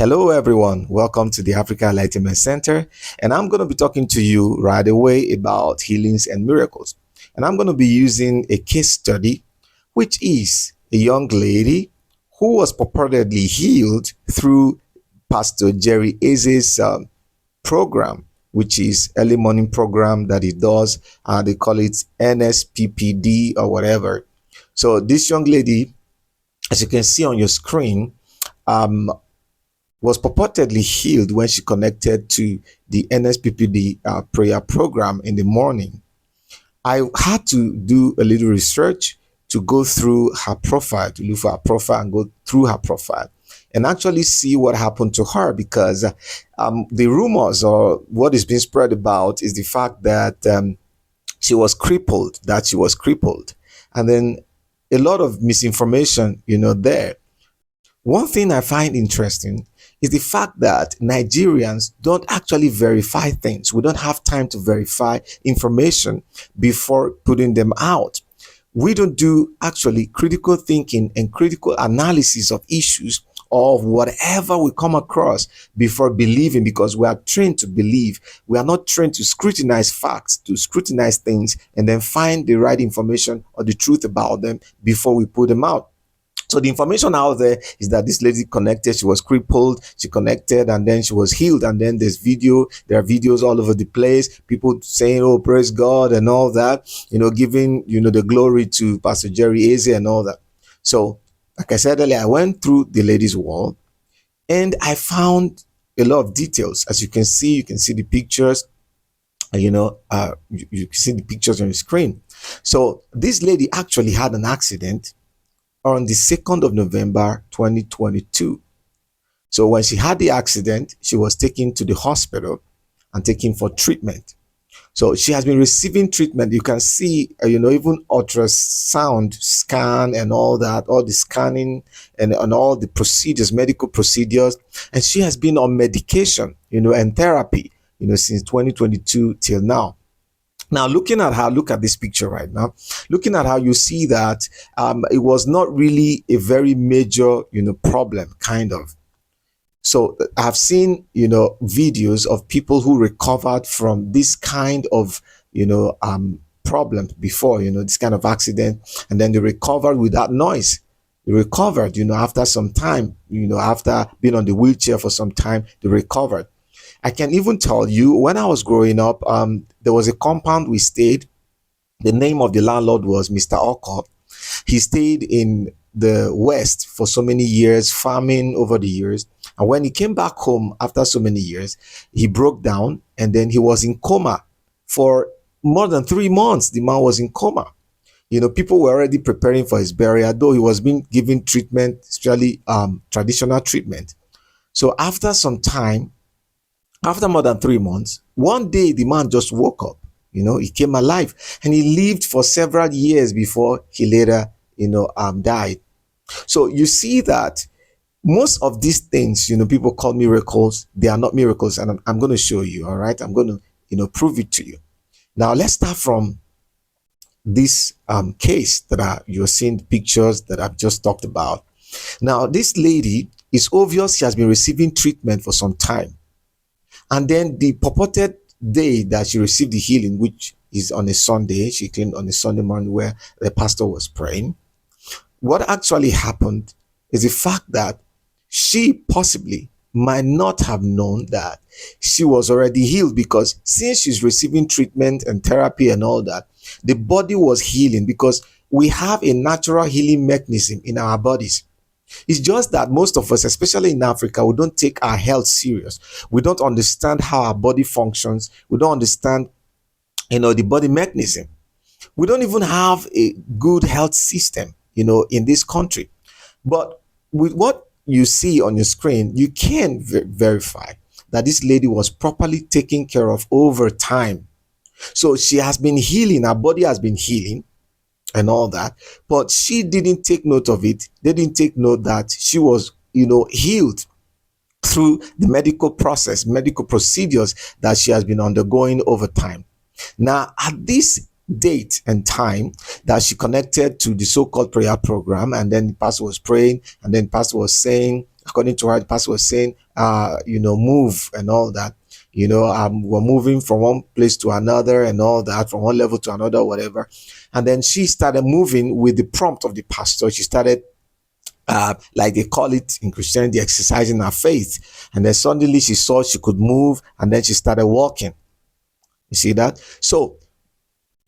Hello, everyone. Welcome to the Africa Enlightenment Center. And I'm going to be talking to you right away about healings and miracles. And I'm going to be using a case study, which is a young lady who was purportedly healed through Pastor Jerry Eze's program, which is early morning program that he does. They call it NSPPD or whatever. So this young lady, as you can see on your screen, um, was purportedly healed when she connected to the NSPPD prayer program in the morning. I had to do a little research to go through her profile, to look for her profile and go through her profile and actually see what happened to her, because the rumors or what is being spread about is the fact that she was crippled, and then a lot of misinformation, there. One thing I find interesting is the fact that Nigerians don't actually verify things. We don't have time to verify information before putting them out. We don't do actually critical thinking and critical analysis of issues of whatever we come across before believing, because we are trained to believe. We are not trained to scrutinize facts, to scrutinize things, and then find the right information or the truth about them before we put them out. So the information out there is that this lady connected, she was crippled, she connected, and then she was healed. And then there are videos all over the place, people saying, oh, praise God and all that, giving, the glory to Pastor Jerry Eze and all that. So, like I said earlier, I went through the lady's wall and I found a lot of details. As you can see the pictures, you can see the pictures on the screen. So this lady actually had an accident on the 2nd of November 2022. So when she had the accident, she was taken to the hospital and taken for treatment. So she has been receiving treatment. You can see, even ultrasound scan and all that, all the scanning and all the procedures, medical procedures. And she has been on medication, and therapy, since 2022 till now. Now, looking at her, look at this picture right now. Looking at how you see that it was not really a very major, problem, kind of. So I've seen, videos of people who recovered from this kind of, problem before, this kind of accident, and then they recovered without noise. They recovered, after some time, after being on the wheelchair for some time, they recovered. I can even tell you, when I was growing up, there was a compound we stayed. The name of the landlord was Mr. Oko. He stayed in the West for so many years, farming over the years. And when he came back home after so many years, he broke down and then he was in coma for more than 3 months. The man was in coma. People were already preparing for his burial, though he was being given treatment, especially traditional treatment. So after some time, after more than 3 months, one day the man just woke up, he came alive, and he lived for several years before he later, died. So you see that most of these things, people call miracles, they are not miracles. And I'm going to show you, all right? I'm going to, prove it to you. Now, let's start from this case that you're seeing pictures that I've just talked about. Now, this lady, it's obvious she has been receiving treatment for some time. And then the purported day that she received the healing, which is on a Sunday, she claimed on a Sunday morning where the pastor was praying. What actually happened is the fact that she possibly might not have known that she was already healed, because since she's receiving treatment and therapy and all that, the body was healing, because we have a natural healing mechanism in our bodies. It's just that most of us, especially in Africa, we don't take our health serious. We don't understand how our body functions. We don't understand, the body mechanism. We don't even have a good health system, in this country. But with what you see on your screen, you can verify that this lady was properly taken care of over time. So she has been healing. Her body has been healing and all that, but she didn't take note of it. They didn't take note that she was, healed through the medical process, medical procedures that she has been undergoing over time. Now, at this date and time that she connected to the so-called prayer program, and then the pastor was praying, and then the pastor was saying according to her, the pastor was saying, move and all that. We're moving from one place to another and all that, from one level to another, whatever. And then she started moving with the prompt of the pastor. She started, like they call it in Christianity, exercising her faith. And then suddenly she saw she could move, and then she started walking. You see that? So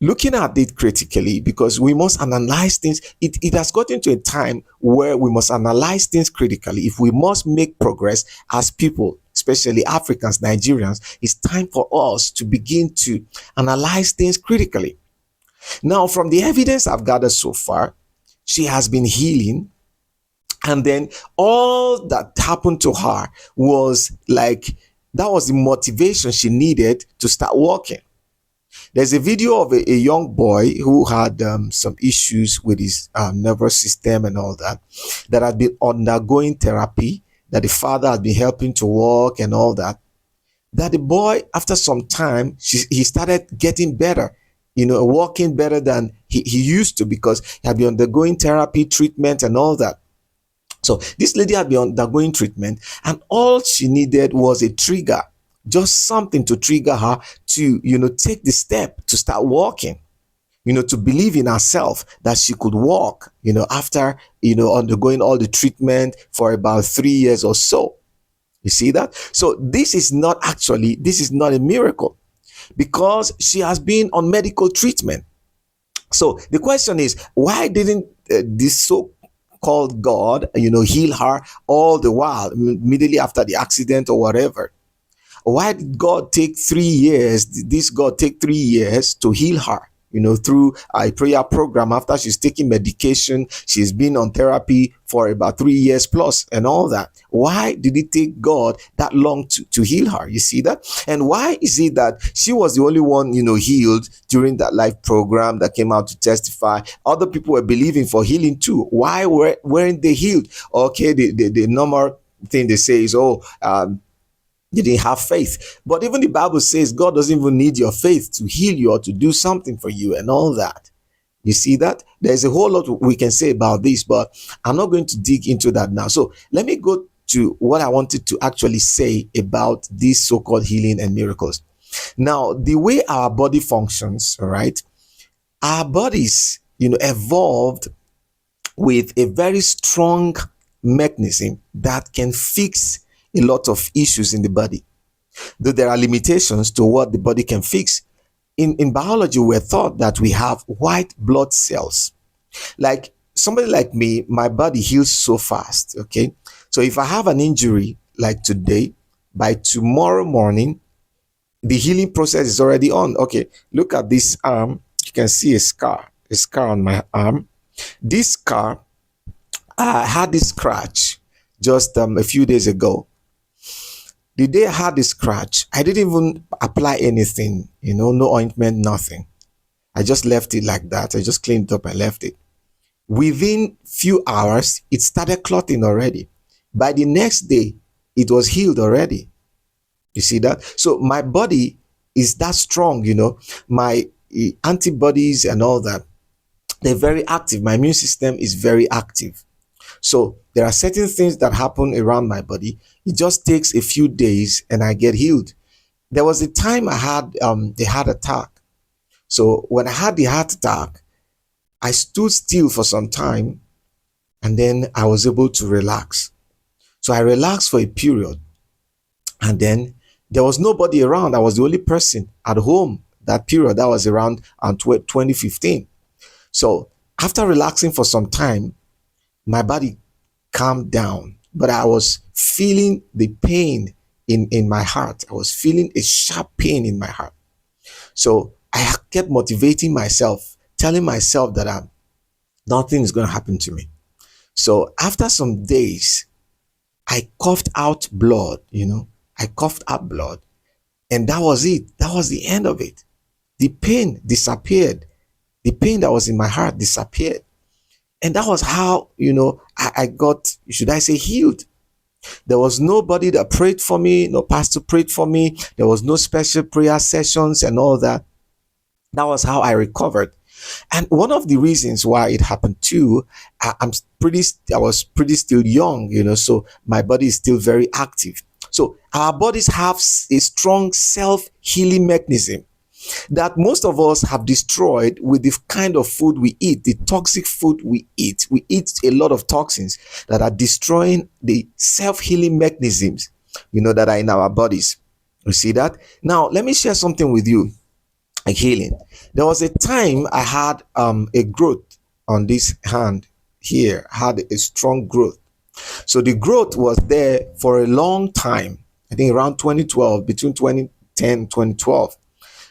looking at it critically, because we must analyze things. It has gotten to a time where we must analyze things critically. If we must make progress as people, especially Africans, Nigerians, it's time for us to begin to analyze things critically. Now, from the evidence I've gathered so far, she has been healing. And then all that happened to her was like, that was the motivation she needed to start walking. There's a video of a young boy who had some issues with his nervous system and all that, that had been undergoing therapy, that the father had been helping to walk and all that. That the boy, after some time, he started getting better, walking better than he used to, because he had been undergoing therapy, treatment and all that. So this lady had been undergoing treatment, and all she needed was a trigger, just something to trigger her to, take the step to start walking, to believe in herself that she could walk, after, undergoing all the treatment for about 3 years or so. You see that? So this is not a miracle, because she has been on medical treatment. So the question is, why didn't this so-called God, heal her all the while, immediately after the accident or whatever? Why did God take 3 years? Did this God take 3 years to heal her? Through a prayer program, after she's taking medication, she's been on therapy for about 3 years plus and all that. Why did it take God that long to heal her? You see that? And why is it that she was the only one, healed during that live program that came out to testify? Other people were believing for healing too. Why weren't they healed? Okay, the normal thing they say is, you didn't have faith. But even the Bible says God doesn't even need your faith to heal you or to do something for you and all that. You see that? There's a whole lot we can say about this, but I'm not going to dig into that now. So let me go to what I wanted to actually say about these so-called healing and miracles. Now, the way our body functions, all right, our bodies, evolved with a very strong mechanism that can fix a lot of issues in the body, though there are limitations to what the body can fix. In biology, we're taught that we have white blood cells. Like somebody like me, my body heals so fast. Okay, so if I have an injury like today, by tomorrow morning, the healing process is already on. Okay, look at this arm. You can see a scar on my arm. This scar, I had this scratch just a few days ago. The day I had the scratch, I didn't even apply anything, no ointment, nothing. I just left it like that. I just cleaned it up and left it. Within few hours, it started clotting already. By the next day, it was healed already. You see that? So my body is that strong, my antibodies and all that, they're very active. My immune system is very active. So there are certain things that happen around my body. It just takes a few days and I get healed. There was a time I had the heart attack. So when I had the heart attack, I stood still for some time and then I was able to relax. So I relaxed for a period, and then there was nobody around. I was the only person at home that period. That was around 2015. So after relaxing for some time, my body calmed down, but I was feeling the pain in my heart. I was feeling a sharp pain in my heart. So I kept motivating myself, telling myself that nothing is going to happen to me. So after some days, I coughed out blood, I coughed out blood, and that was it. That was the end of it. The pain disappeared. The pain that was in my heart disappeared. And that was how, I got, should I say, healed. There was nobody that prayed for me, no pastor prayed for me. There was no special prayer sessions and all that. That was how I recovered. And one of the reasons why it happened too, I was pretty still young, so my body is still very active. So our bodies have a strong self-healing mechanism that most of us have destroyed with the kind of food we eat, the toxic food we eat. We eat a lot of toxins that are destroying the self-healing mechanisms, that are in our bodies. You see that? Now, let me share something with you, like healing. There was a time I had a growth on this hand here, had a strong growth. So the growth was there for a long time. I think around 2012, between 2010 2012.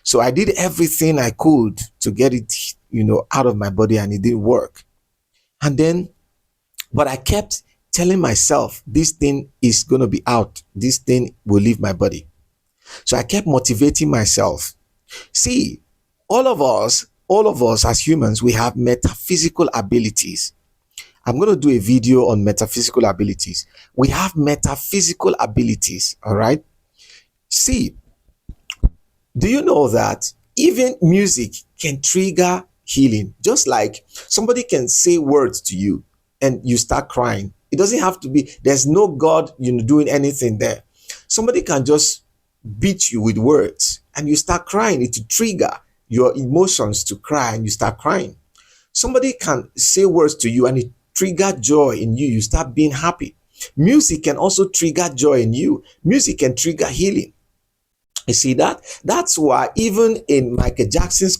So I did everything I could to get it, out of my body, and it didn't work. And then, but I kept telling myself, this thing is going to be out. This thing will leave my body. So I kept motivating myself. See, all of us as humans, we have metaphysical abilities. I'm going to do a video on metaphysical abilities. We have metaphysical abilities, all right? See, do you know that even music can trigger healing? Just like somebody can say words to you and you start crying. It doesn't have to be, there's no God, doing anything there. Somebody can just beat you with words and you start crying. It will trigger your emotions to cry and you start crying. Somebody can say words to you and it trigger joy in you. You start being happy. Music can also trigger joy in you. Music can trigger healing. You see that? That's why even in Michael Jackson's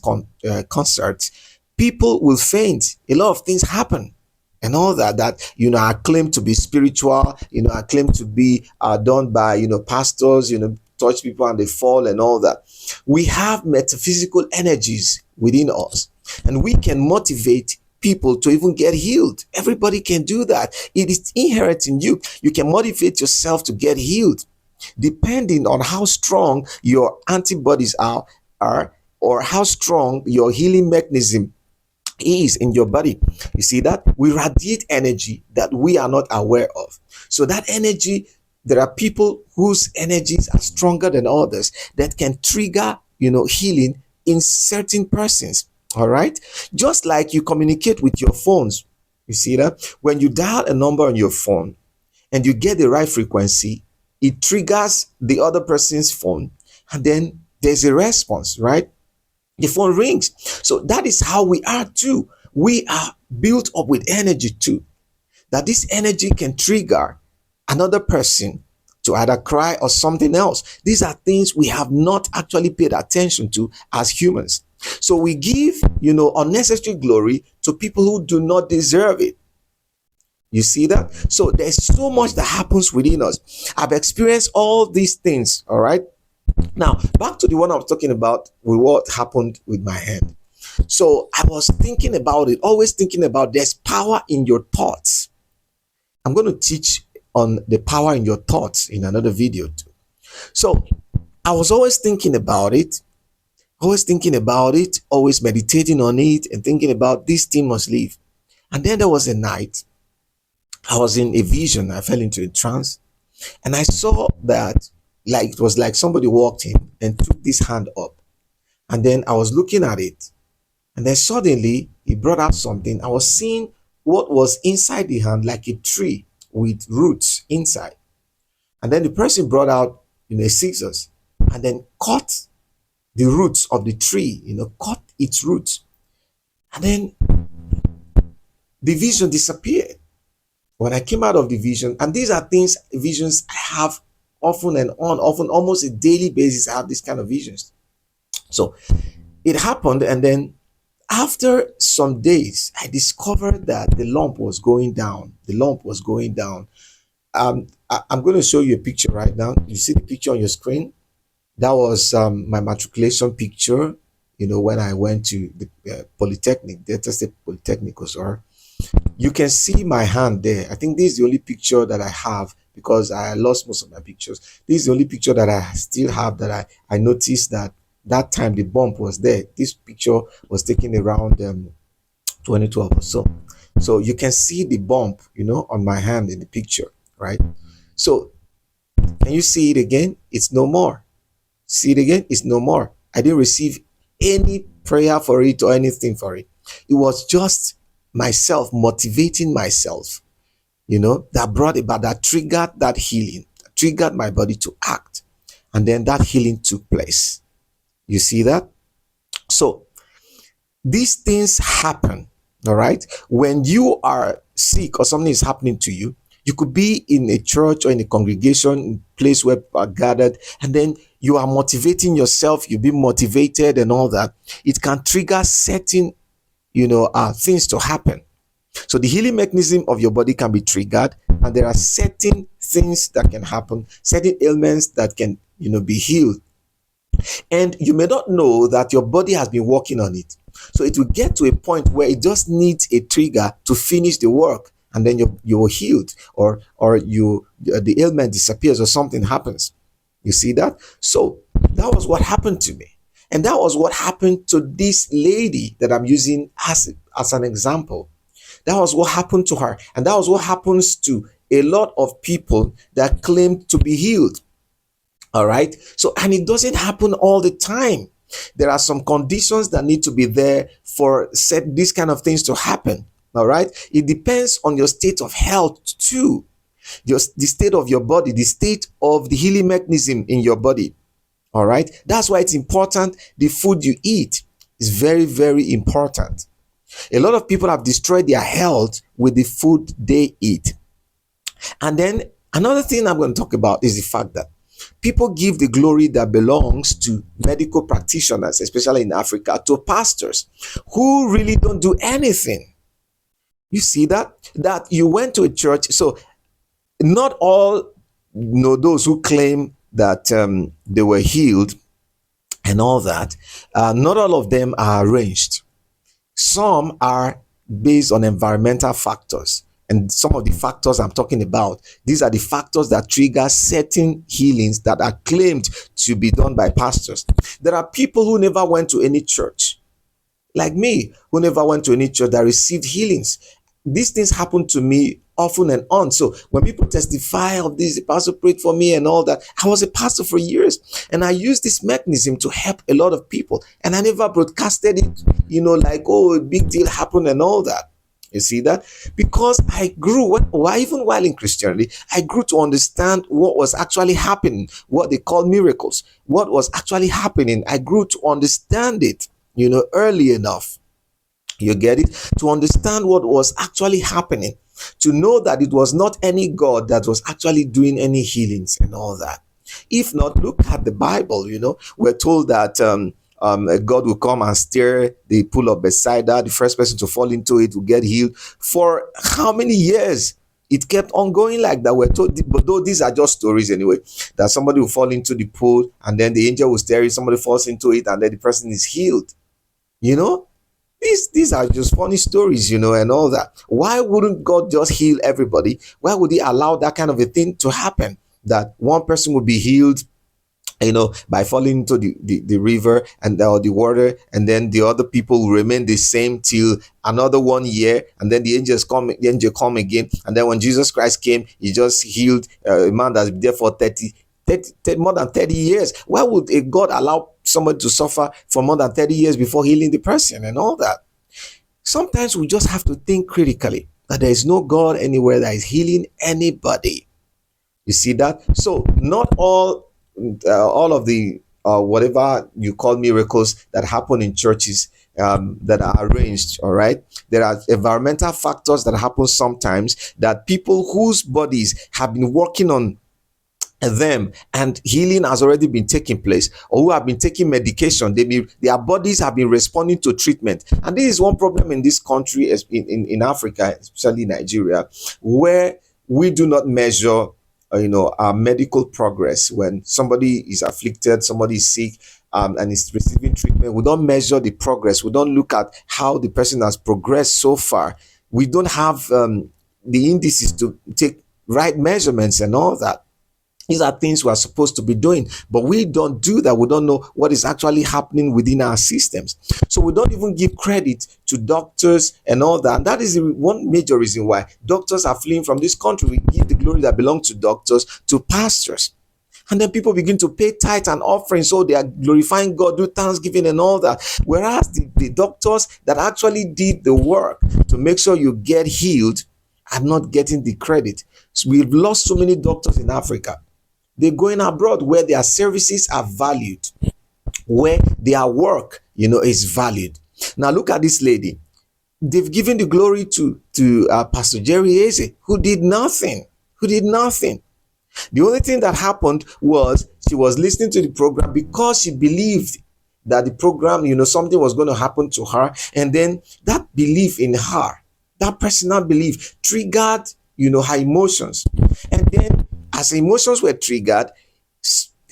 concerts, people will faint. A lot of things happen and all that are claimed to be spiritual, are claimed to be done by, pastors, touch people and they fall and all that. We have metaphysical energies within us and we can motivate people to even get healed. Everybody can do that. It is inherent in you. You can motivate yourself to get healed depending on how strong your antibodies are or how strong your healing mechanism is in your body. You see that? We radiate energy that we are not aware of. So that energy, there are people whose energies are stronger than others that can trigger, healing in certain persons. All right. Just like you communicate with your phones. You see that? When you dial a number on your phone and you get the right frequency, it triggers the other person's phone and then there's a response, right? The phone rings. So that is how we are too. We are built up with energy too. That this energy can trigger another person to either cry or something else. These are things we have not actually paid attention to as humans. So we give, unnecessary glory to people who do not deserve it. You see that? So there's so much that happens within us. I've experienced all these things. All right. Now, back to the one I was talking about with what happened with my hand. So I was thinking about it, always thinking about there's power in your thoughts. I'm going to teach on the power in your thoughts in another video too. So I was always thinking about it, always meditating on it and thinking about this thing must leave. And then there was a night I was in a vision. I fell into a trance and I saw that it was like somebody walked in and took this hand up. And then I was looking at it. And then suddenly he brought out something. I was seeing what was inside the hand like a tree with roots inside. And then the person brought out, scissors and then cut the roots of the tree, cut its roots. And then the vision disappeared. When I came out of the vision, and these are visions I have often almost a daily basis. I have these kind of visions. So it happened, and then after some days, I discovered that the lump was going down. I'm going to show you a picture right now. You see the picture on your screen? That was my matriculation picture, when I went to the Polytechnic, Delta State Polytechnic. You can see my hand there. I think this is the only picture that I have because I lost most of my pictures. This is the only picture that I still have that I noticed that time the bump was there. This picture was taken around 2012 or so. So you can see the bump, on my hand in the picture, right? So can you see it again? It's no more. See it again? It's no more. I didn't receive any prayer for it or anything for it. It was just myself motivating myself, that brought about, that triggered that healing, triggered my body to act. And then that healing took place. You see that? So these things happen, all right? When you are sick or something is happening to you, you could be in a church or in a congregation, place where people are gathered, and then you are motivating yourself, you be motivated and all that. It can trigger certain, things to happen. So the healing mechanism of your body can be triggered, and there are certain things that can happen, certain ailments that can, be healed. And you may not know that your body has been working on it. So it will get to a point where it just needs a trigger to finish the work, and then you're healed, or the ailment disappears or something happens. You see that? So that was what happened to me. And that was what happened to this lady that I'm using as an example. That was what happened to her. And that was what happens to a lot of people that claim to be healed. All right. So, and it doesn't happen all the time. There are some conditions that need to be there for these kind of things to happen. All right. It depends on your state of health too. The state of your body, the state of the healing mechanism in your body. All right. That's why it's important. The food you eat is very, very important. A lot of people have destroyed their health with the food they eat. And then another thing I'm going to talk about is the fact that people give the glory that belongs to medical practitioners, especially in Africa, to pastors who really don't do anything. You see that? That you went to a church. So not all, those who claim that they were healed and all that, not all of them are arranged. Some are based on environmental factors. And some of the factors I'm talking about, these are the factors that trigger certain healings that are claimed to be done by pastors. There are people who never went to any church, like me, who never went to any church, that received healings. These things happen to me often and on. So when people testify of this, the pastor prayed for me and all that, I was a pastor for years, and I used this mechanism to help a lot of people, and I never broadcasted it, like, oh, a big deal happened and all that. You see that? Because I grew, even while in Christianity, I grew to understand what was actually happening, what they call miracles, what was actually happening. I grew to understand it, early enough. You get it? To understand what was actually happening, to know that it was not any God that was actually doing any healings and all that. If not, look at the Bible. We're told that God will come and stir the pool of Bethesda. The first person to fall into it will get healed. For how many years? It kept on going like that. We're told, but though these are just stories anyway, that somebody will fall into the pool and then the angel will stir it, somebody falls into it, and then the person is healed. These are just funny stories, and all that. Why wouldn't God just heal everybody? Why would he allow that kind of a thing to happen? That one person would be healed, by falling into the river and or the water, and then the other people will remain the same till another 1 year, and then the angel come again, and then when Jesus Christ came, he just healed a man that's been there for 30 more than 30 years. Why would a God allow somebody to suffer for more than 30 years before healing the person and all that? Sometimes we just have to think critically that there is no God anywhere that is healing anybody. You see that? So not all of the whatever you call miracles that happen in churches that are arranged. All right, there are environmental factors that happen sometimes, that people whose bodies have been working on them and healing has already been taking place, or who have been taking medication, their bodies have been responding to treatment. And this is one problem in this country, in Africa, especially Nigeria, where we do not measure our medical progress. When somebody is afflicted, somebody is sick, and is receiving treatment, we don't measure the progress. We don't look at how the person has progressed so far. We don't have the indices to take right measurements and all that. These are things we are supposed to be doing, but we don't do that. We don't know what is actually happening within our systems. So we don't even give credit to doctors and all that. And that is one major reason why doctors are fleeing from this country. We give the glory that belongs to doctors to pastors. And then people begin to pay tithe and offering, so they are glorifying God, do thanksgiving and all that. Whereas the doctors that actually did the work to make sure you get healed are not getting the credit. So we've lost so many doctors in Africa. They're going abroad where their services are valued, where their work, is valued. Now look at this lady. They've given the glory to Pastor Jerry Eze, who did nothing. Who did nothing. The only thing that happened was she was listening to the program because she believed that the program, something was going to happen to her. And then that belief in her, that personal belief triggered, her emotions. And then as emotions were triggered,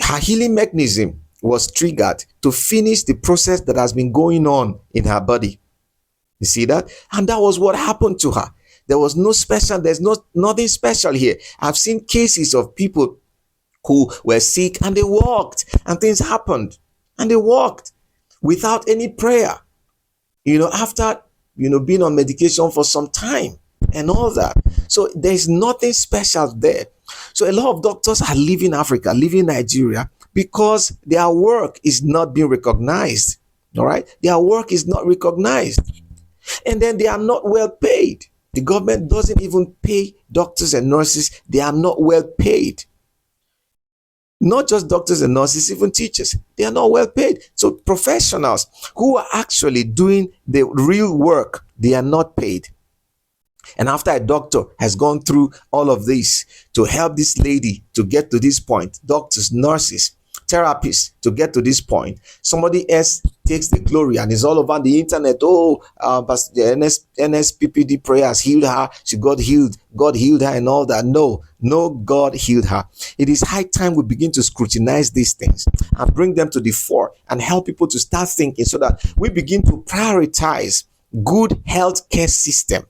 her healing mechanism was triggered to finish the process that has been going on in her body. You see that? And that was what happened to her. There was no special, there's nothing special here. I've seen cases of people who were sick and they walked and things happened and they walked without any prayer, after, being on medication for some time and all that. So there's nothing special there. So a lot of doctors are leaving Africa, leaving Nigeria, because their work is not being recognized. All right. Their work is not recognized. And then they are not well paid. The government doesn't even pay doctors and nurses. They are not well paid. Not just doctors and nurses, even teachers. They are not well paid. So professionals who are actually doing the real work, they are not paid. And after a doctor has gone through all of this to help this lady to get to this point, doctors, nurses, therapists to get to this point, somebody else takes the glory and is all over the internet. But the NSPPD prayer has healed her. She got healed. God healed her and all that. No, God healed her. It is high time we begin to scrutinize these things and bring them to the fore and help people to start thinking, so that we begin to prioritize good health care system.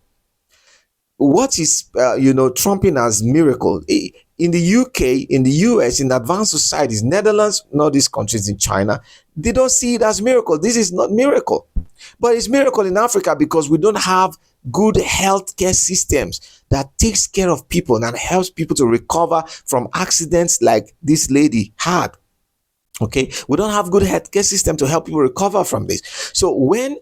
What is trumping as miracle in the UK, in the US, in advanced societies, Netherlands, not these countries, in China, they don't see it as miracle. This is not miracle, but it's miracle in Africa because we don't have good healthcare systems that takes care of people and helps people to recover from accidents like this lady had. Okay, we don't have good healthcare system to help people recover from this. So when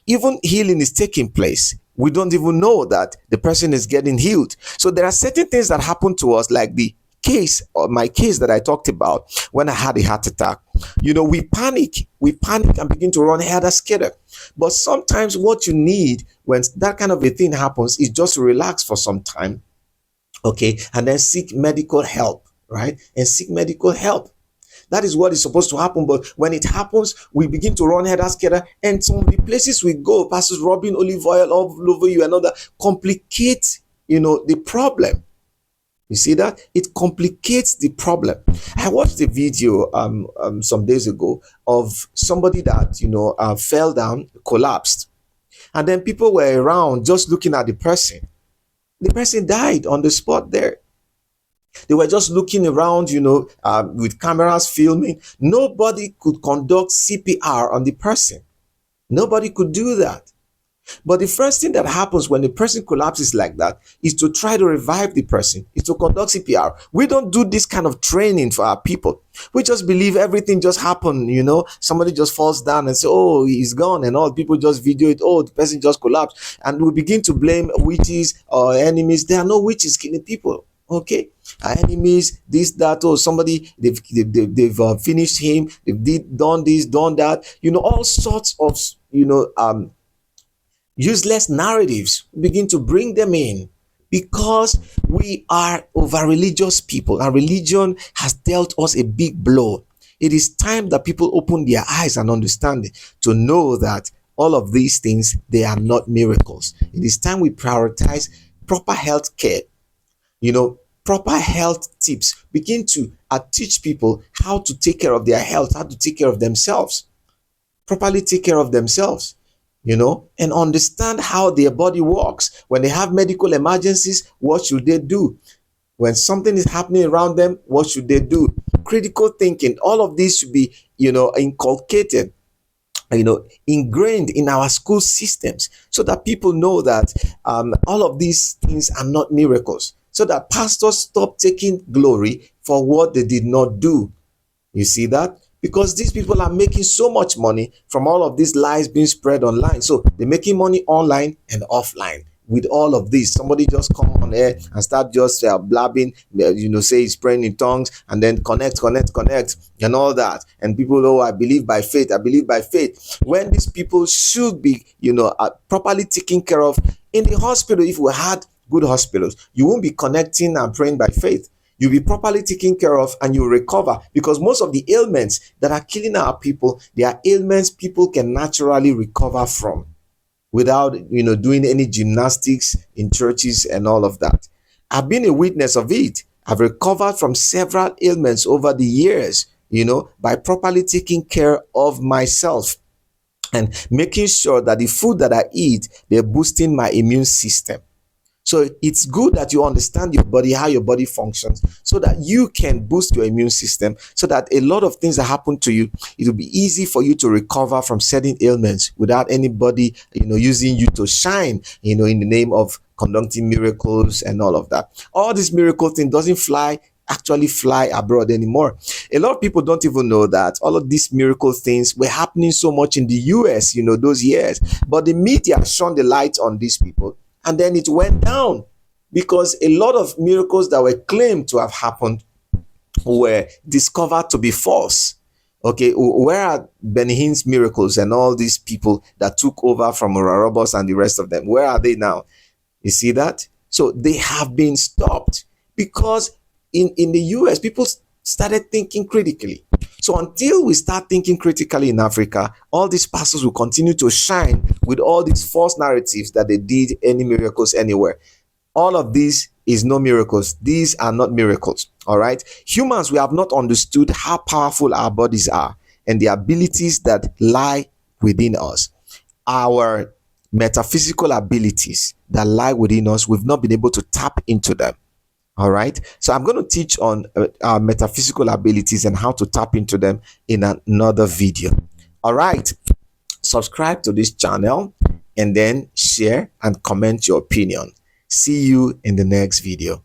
even healing is taking place, we don't even know that the person is getting healed. So there are certain things that happen to us, like the case, or my case that I talked about when I had a heart attack. We panic and begin to run helter-skelter. But sometimes what you need when that kind of a thing happens is just to relax for some time, okay, and then seek medical help, right? And seek medical help. That is what is supposed to happen. But when it happens, we begin to run helter-skelter, and some of the places we go, pastors rubbing olive oil all over you and all that, complicate, the problem. You see that? It complicates the problem. I watched a video some days ago of somebody that, fell down, collapsed. And then people were around just looking at the person. The person died on the spot there. They were just looking around, with cameras filming. Nobody could conduct CPR on the person. Nobody could do that. But the first thing that happens when the person collapses like that is to try to revive the person, is to conduct CPR. We don't do this kind of training for our people. We just believe everything just happened, somebody just falls down and say, oh, he's gone, and all people just video it, oh, the person just collapsed. And we begin to blame witches or enemies. There are no witches killing people. Okay, our enemies, this, that, or somebody, they've finished him, they've done this, done that, all sorts of, useless narratives. Begin to bring them in because we are over religious people, and religion has dealt us a big blow. It is time that people open their eyes and understanding to know that all of these things, they are not miracles. It is time we prioritize proper health care. Proper health tips. Begin to teach people how to take care of their health, how to take care of themselves, properly take care of themselves, and understand how their body works. When they have medical emergencies, what should they do? When something is happening around them, what should they do? Critical thinking, all of these should be, inculcated, ingrained in our school systems, so that people know that all of these things are not miracles. So that pastors stop taking glory for what they did not do. You see that? Because these people are making so much money from all of these lies being spread online. So they're making money online and offline. With all of this, somebody just come on air and start just blabbing, say he's praying in tongues, and then connect, and all that. And people, oh, I believe by faith, I believe by faith. When these people should be, properly taken care of in the hospital. If we had good hospitals, you won't be connecting and praying by faith. You'll be properly taken care of and you'll recover, because most of the ailments that are killing our people, they are ailments people can naturally recover from without doing any gymnastics in churches and all of that. I've been a witness of it. I've recovered from several ailments over the years, by properly taking care of myself and making sure that the food that I eat, they're boosting my immune system. So it's good that you understand your body, how your body functions, so that you can boost your immune system, so that a lot of things that happen to you, it will be easy for you to recover from certain ailments without anybody, using you to shine, in the name of conducting miracles and all of that. All this miracle thing doesn't actually fly abroad anymore. A lot of people don't even know that all of these miracle things were happening so much in the US, those years. But the media shone the light on these people, and then it went down, because a lot of miracles that were claimed to have happened were discovered to be false. Okay, where are Benny Hinn's miracles and all these people that took over from Roberts and the rest of them? Where are they now? You see that? So they have been stopped, because in the US, people started thinking critically. So until we start thinking critically in Africa, all these pastors will continue to shine with all these false narratives that they did any miracles anywhere. All of this is no miracles. These are not miracles. All right. Humans, we have not understood how powerful our bodies are and the abilities that lie within us. Our metaphysical abilities that lie within us, we've not been able to tap into them. All right. So I'm going to teach on our metaphysical abilities and how to tap into them in another video. All right. Subscribe to this channel and then share and comment your opinion. See you in the next video.